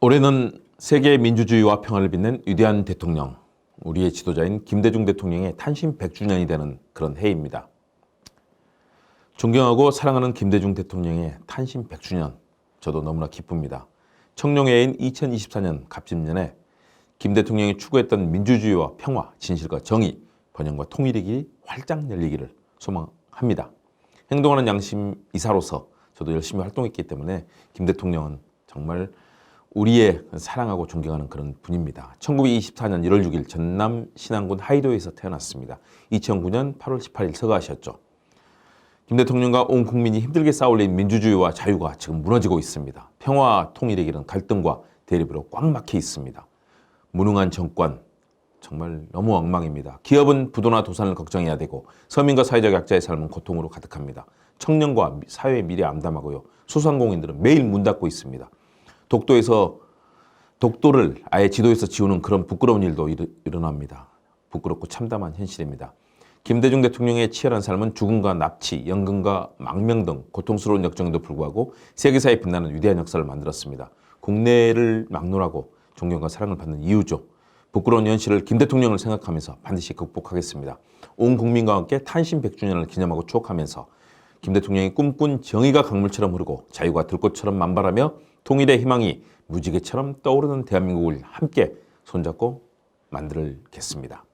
올해는 세계 민주주의와 평화를 빛낸 위대한 대통령, 우리의 지도자인 김대중 대통령의 탄신 100주년이 되는 그런 해입니다. 존경하고 사랑하는 김대중 대통령의 탄신 100주년, 저도 너무나 기쁩니다. 청룡해인 2024년 갑진년에 김 대통령이 추구했던 민주주의와 평화, 진실과 정의, 번영과 통일의 길이 활짝 열리기를 소망합니다. 행동하는 양심 이사로서 저도 열심히 활동했기 때문에 김 대통령은 정말 우리의 사랑하고 존경하는 그런 분입니다. 1924년 1월 6일 전남 신안군 하이도에서 태어났습니다. 2009년 8월 18일 서거하셨죠. 김 대통령과 온 국민이 힘들게 쌓아올린 민주주의와 자유가 지금 무너지고 있습니다. 평화와 통일의 길은 갈등과 대립으로 꽉 막혀 있습니다. 무능한 정권, 정말 너무 엉망입니다. 기업은 부도나 도산을 걱정해야 되고 서민과 사회적 약자의 삶은 고통으로 가득합니다. 청년과 사회의 미래 암담하고요. 소상공인들은 매일 문 닫고 있습니다. 독도를 아예 지도에서 지우는 그런 부끄러운 일도 일어납니다. 부끄럽고 참담한 현실입니다. 김대중 대통령의 치열한 삶은 죽음과 납치, 연금과 망명 등 고통스러운 역정에도 불구하고 세계사에 빛나는 위대한 역사를 만들었습니다. 국내를 막론하고 존경과 사랑을 받는 이유죠. 부끄러운 현실을 김 대통령을 생각하면서 반드시 극복하겠습니다. 온 국민과 함께 탄신 100주년을 기념하고 추억하면서 김 대통령이 꿈꾼 정의가 강물처럼 흐르고 자유가 들꽃처럼 만발하며 통일의 희망이 무지개처럼 떠오르는 대한민국을 함께 손잡고 만들겠습니다.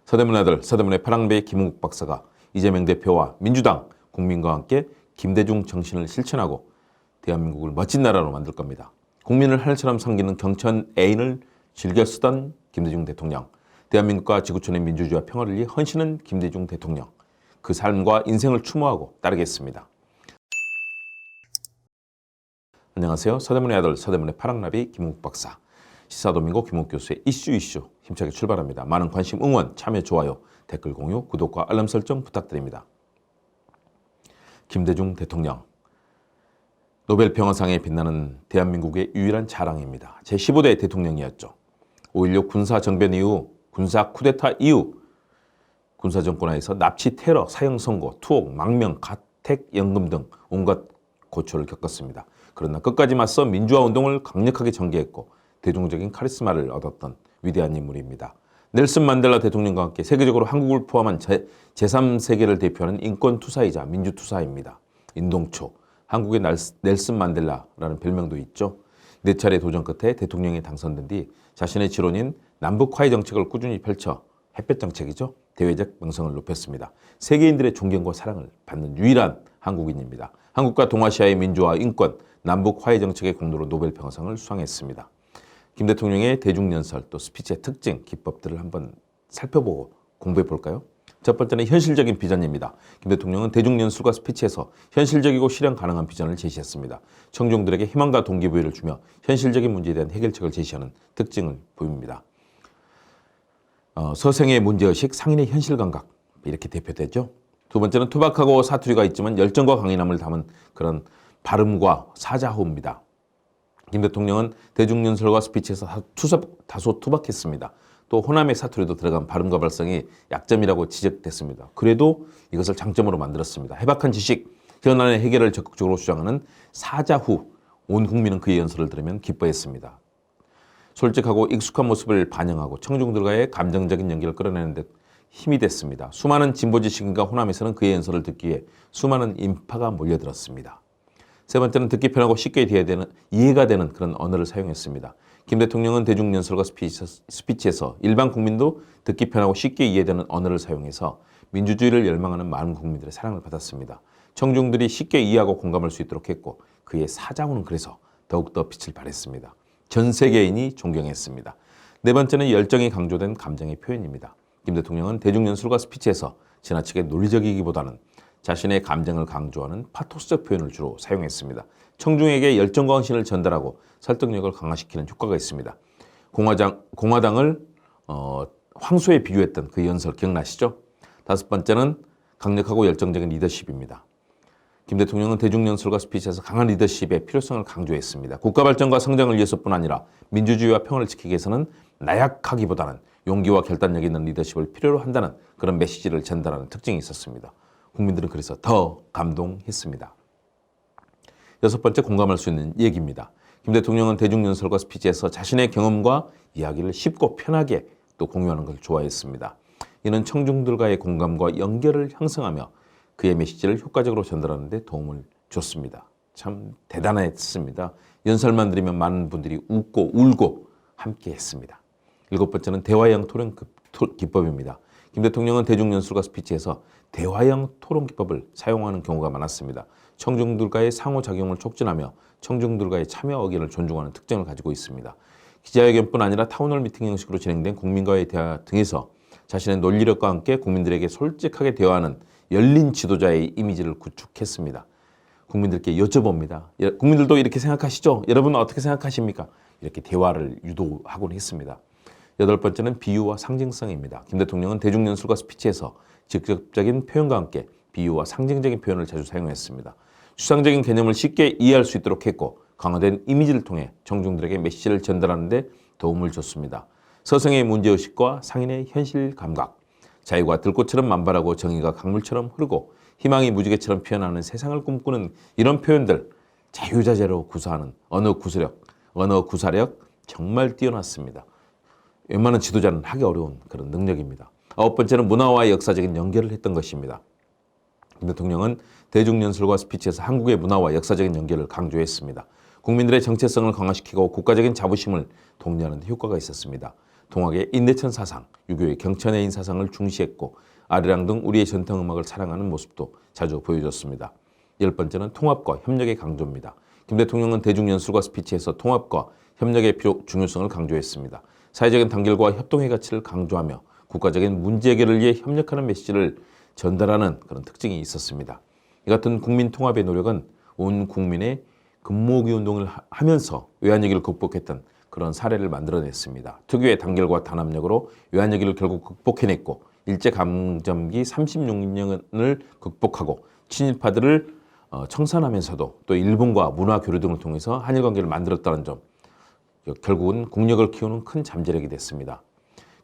서대문 아들, 서대문의 파랑배의 김웅국 박사가 이재명 대표와 민주당, 국민과 함께 김대중 정신을 실천하고 대한민국을 멋진 나라로 만들 겁니다. 국민을 하늘처럼 섬기는 경천 애인을 즐겨 쓰던 김대중 대통령, 대한민국과 지구촌의 민주주의와 평화를 위해 헌신한 김대중 대통령, 그 삶과 인생을 추모하고 따르겠습니다. 안녕하세요. 서대문의 아들, 서대문의 파랑나비 김웅국 박사. 시사도민고 김웅국 교수의 이슈 힘차게 출발합니다. 많은 관심, 응원, 참여, 좋아요, 댓글 공유, 구독과 알람 설정 부탁드립니다. 김대중 대통령, 노벨 평화상에 빛나는 대한민국의 유일한 자랑입니다. 제15대 대통령이었죠. 5.16 군사정변 이후, 군사 쿠데타 이후 군사정권하에서 납치, 테러, 사형 선고, 투옥, 망명, 가택, 연금 등 온갖 고초를 겪었습니다. 그러나 끝까지 맞서 민주화운동을 강력하게 전개했고 대중적인 카리스마를 얻었던 위대한 인물입니다. 넬슨 만델라 대통령과 함께 세계적으로 한국을 포함한 제3세계를 대표하는 인권투사이자 민주투사입니다. 인동초, 한국의 넬슨 만델라라는 별명도 있죠. 4차례 도전 끝에 대통령에 당선된 뒤 자신의 지론인 남북 화해 정책을 꾸준히 펼쳐 햇볕 정책이죠. 대외적 명성을 높였습니다. 세계인들의 존경과 사랑을 받는 유일한 한국인입니다. 한국과 동아시아의 민주화, 인권, 남북 화해 정책의 공로로 노벨 평화상을 수상했습니다. 김 대통령의 대중연설 또 스피치의 특징, 기법들을 한번 살펴보고 공부해 볼까요? 첫 번째는 현실적인 비전입니다. 김 대통령은 대중연설과 스피치에서 현실적이고 실현 가능한 비전을 제시했습니다. 청중들에게 희망과 동기부여를 주며 현실적인 문제에 대한 해결책을 제시하는 특징을 보입니다. 서생의 문제의식, 상인의 현실감각 이렇게 대표되죠. 두 번째는 투박하고 사투리가 있지만 열정과 강인함을 담은 그런 발음과 사자호입니다. 김 대통령은 대중연설과 스피치에서 다소 투박했습니다. 또 호남의 사투리도 들어간 발음과 발성이 약점이라고 지적됐습니다. 그래도 이것을 장점으로 만들었습니다. 해박한 지식, 현안의 해결을 적극적으로 주장하는 사자후, 온 국민은 그의 연설을 들으면 기뻐했습니다. 솔직하고 익숙한 모습을 반영하고 청중들과의 감정적인 연기를 끌어내는 데 힘이 됐습니다. 수많은 진보 지식인과 호남에서는 그의 연설을 듣기 위해 수많은 인파가 몰려들었습니다. 세 번째는 듣기 편하고 쉽게 이해가 되는 그런 언어를 사용했습니다. 김 대통령은 대중연설과 스피치에서 일반 국민도 듣기 편하고 쉽게 이해되는 언어를 사용해서 민주주의를 열망하는 많은 국민들의 사랑을 받았습니다. 청중들이 쉽게 이해하고 공감할 수 있도록 했고 그의 사자후는 그래서 더욱더 빛을 발했습니다. 전 세계인이 존경했습니다. 네 번째는 열정이 강조된 감정의 표현입니다. 김 대통령은 대중연설과 스피치에서 지나치게 논리적이기보다는 자신의 감정을 강조하는 파토스적 표현을 주로 사용했습니다. 청중에게 열정과 헌신을 전달하고 설득력을 강화시키는 효과가 있습니다. 공화당을 황소에 비유했던 그 연설 기억나시죠? 다섯 번째는 강력하고 열정적인 리더십입니다. 김 대통령은 대중연설과 스피치에서 강한 리더십의 필요성을 강조했습니다. 국가 발전과 성장을 위해서뿐 아니라 민주주의와 평화를 지키기 위해서는 나약하기보다는 용기와 결단력 있는 리더십을 필요로 한다는 그런 메시지를 전달하는 특징이 있었습니다. 국민들은 그래서 더 감동했습니다. 여섯 번째 공감할 수 있는 얘기입니다. 김 대통령은 대중연설과 스피치에서 자신의 경험과 이야기를 쉽고 편하게 또 공유하는 것을 좋아했습니다. 이는 청중들과의 공감과 연결을 형성하며 그의 메시지를 효과적으로 전달하는 데 도움을 줬습니다. 참 대단했습니다. 연설만 들으면 많은 분들이 웃고 울고 함께 했습니다. 7번째는 대화형 토론 기법입니다. 김 대통령은 대중연설과 스피치에서 대화형 토론 기법을 사용하는 경우가 많았습니다. 청중들과의 상호작용을 촉진하며 청중들과의 참여 의견을 존중하는 특징을 가지고 있습니다. 기자회견뿐 아니라 타운홀 미팅 형식으로 진행된 국민과의 대화 등에서 자신의 논리력과 함께 국민들에게 솔직하게 대화하는 열린 지도자의 이미지를 구축했습니다. 국민들께 여쭤봅니다. 국민들도 이렇게 생각하시죠? 여러분은 어떻게 생각하십니까? 이렇게 대화를 유도하곤 했습니다. 8번째는 비유와 상징성입니다. 김 대통령은 대중연설과 스피치에서 직접적인 표현과 함께 비유와 상징적인 표현을 자주 사용했습니다. 추상적인 개념을 쉽게 이해할 수 있도록 했고 강화된 이미지를 통해 청중들에게 메시지를 전달하는 데 도움을 줬습니다. 서성의 문제의식과 상인의 현실 감각, 자유가 들꽃처럼 만발하고 정의가 강물처럼 흐르고 희망이 무지개처럼 피어나는 세상을 꿈꾸는 이런 표현들, 자유자재로 구사하는 언어 구사력 정말 뛰어났습니다. 웬만한 지도자는 하기 어려운 그런 능력입니다. 9번째는 문화와 역사적인 연결을 했던 것입니다. 김 대통령은 대중연설과 스피치에서 한국의 문화와 역사적인 연결을 강조했습니다. 국민들의 정체성을 강화시키고 국가적인 자부심을 독려하는 데 효과가 있었습니다. 동학의 인대천 사상, 유교의 경천외인 사상을 중시했고 아리랑 등 우리의 전통음악을 사랑하는 모습도 자주 보여줬습니다. 10번째는 통합과 협력의 강조입니다. 김 대통령은 대중연설과 스피치에서 통합과 협력의 중요성을 강조했습니다. 사회적인 단결과 협동의 가치를 강조하며 국가적인 문제 해결을 위해 협력하는 메시지를 전달하는 그런 특징이 있었습니다. 이 같은 국민 통합의 노력은 온 국민의 금모으기 운동을 하면서 외환위기를 극복했던 그런 사례를 만들어냈습니다. 특유의 단결과 단합력으로 외환위기를 결국 극복해냈고 일제강점기 36년을 극복하고 친일파들을 청산하면서도 또 일본과 문화 교류 등을 통해서 한일 관계를 만들었다는 점, 결국은 국력을 키우는 큰 잠재력이 됐습니다.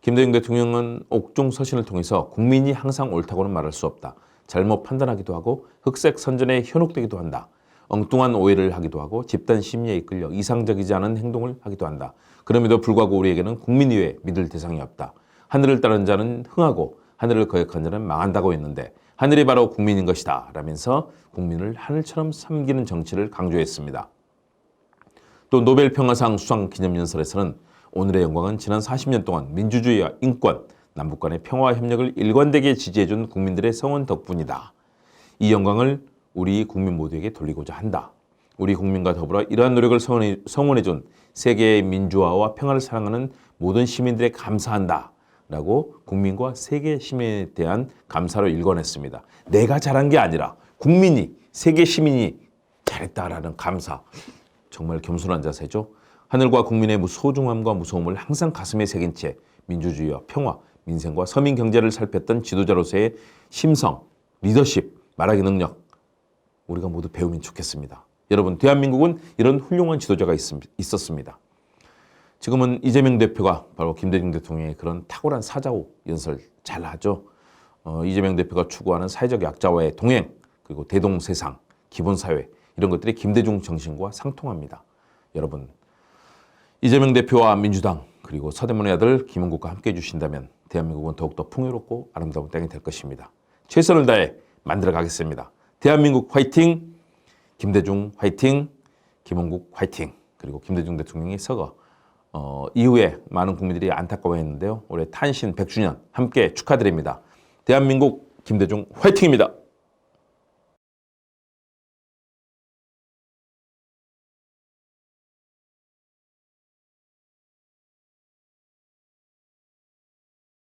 김대중 대통령은 옥중 서신을 통해서 국민이 항상 옳다고는 말할 수 없다. 잘못 판단하기도 하고 흑색 선전에 현혹되기도 한다. 엉뚱한 오해를 하기도 하고 집단 심리에 이끌려 이상적이지 않은 행동을 하기도 한다. 그럼에도 불구하고 우리에게는 국민 이외에 믿을 대상이 없다. 하늘을 따르는 자는 흥하고 하늘을 거역한 자는 망한다고 했는데 하늘이 바로 국민인 것이다. 라면서 국민을 하늘처럼 섬기는 정치를 강조했습니다. 또 노벨 평화상 수상 기념연설에서는 오늘의 영광은 지난 40년 동안 민주주의와 인권, 남북 간의 평화와 협력을 일관되게 지지해준 국민들의 성원 덕분이다. 이 영광을 우리 국민 모두에게 돌리고자 한다. 우리 국민과 더불어 이러한 노력을 성원해준 세계의 민주화와 평화를 사랑하는 모든 시민들에 감사한다. 라고 국민과 세계 시민에 대한 감사로 일관했습니다. 내가 잘한 게 아니라 국민이, 세계 시민이 잘했다라는 감사. 정말 겸손한 자세죠. 하늘과 국민의 소중함과 무서움을 항상 가슴에 새긴 채 민주주의와 평화, 민생과 서민 경제를 살폈던 지도자로서의 심성, 리더십, 말하기 능력, 우리가 모두 배우면 좋겠습니다. 여러분, 대한민국은 이런 훌륭한 지도자가 있었습니다. 지금은 이재명 대표가 바로 김대중 대통령의 그런 탁월한 사자후 연설 잘 하죠. 이재명 대표가 추구하는 사회적 약자와의 동행, 그리고 대동세상, 기본사회, 이런 것들이 김대중 정신과 상통합니다. 여러분, 이재명 대표와 민주당 그리고 서대문의 아들 김은국과 함께해 주신다면 대한민국은 더욱더 풍요롭고 아름다운 땅이 될 것입니다. 최선을 다해 만들어 가겠습니다. 대한민국 화이팅! 김대중 화이팅! 김은국 화이팅! 그리고 김대중 대통령이 서거 이후에 많은 국민들이 안타까워했는데요. 올해 탄신 100주년 함께 축하드립니다. 대한민국 김대중 화이팅입니다.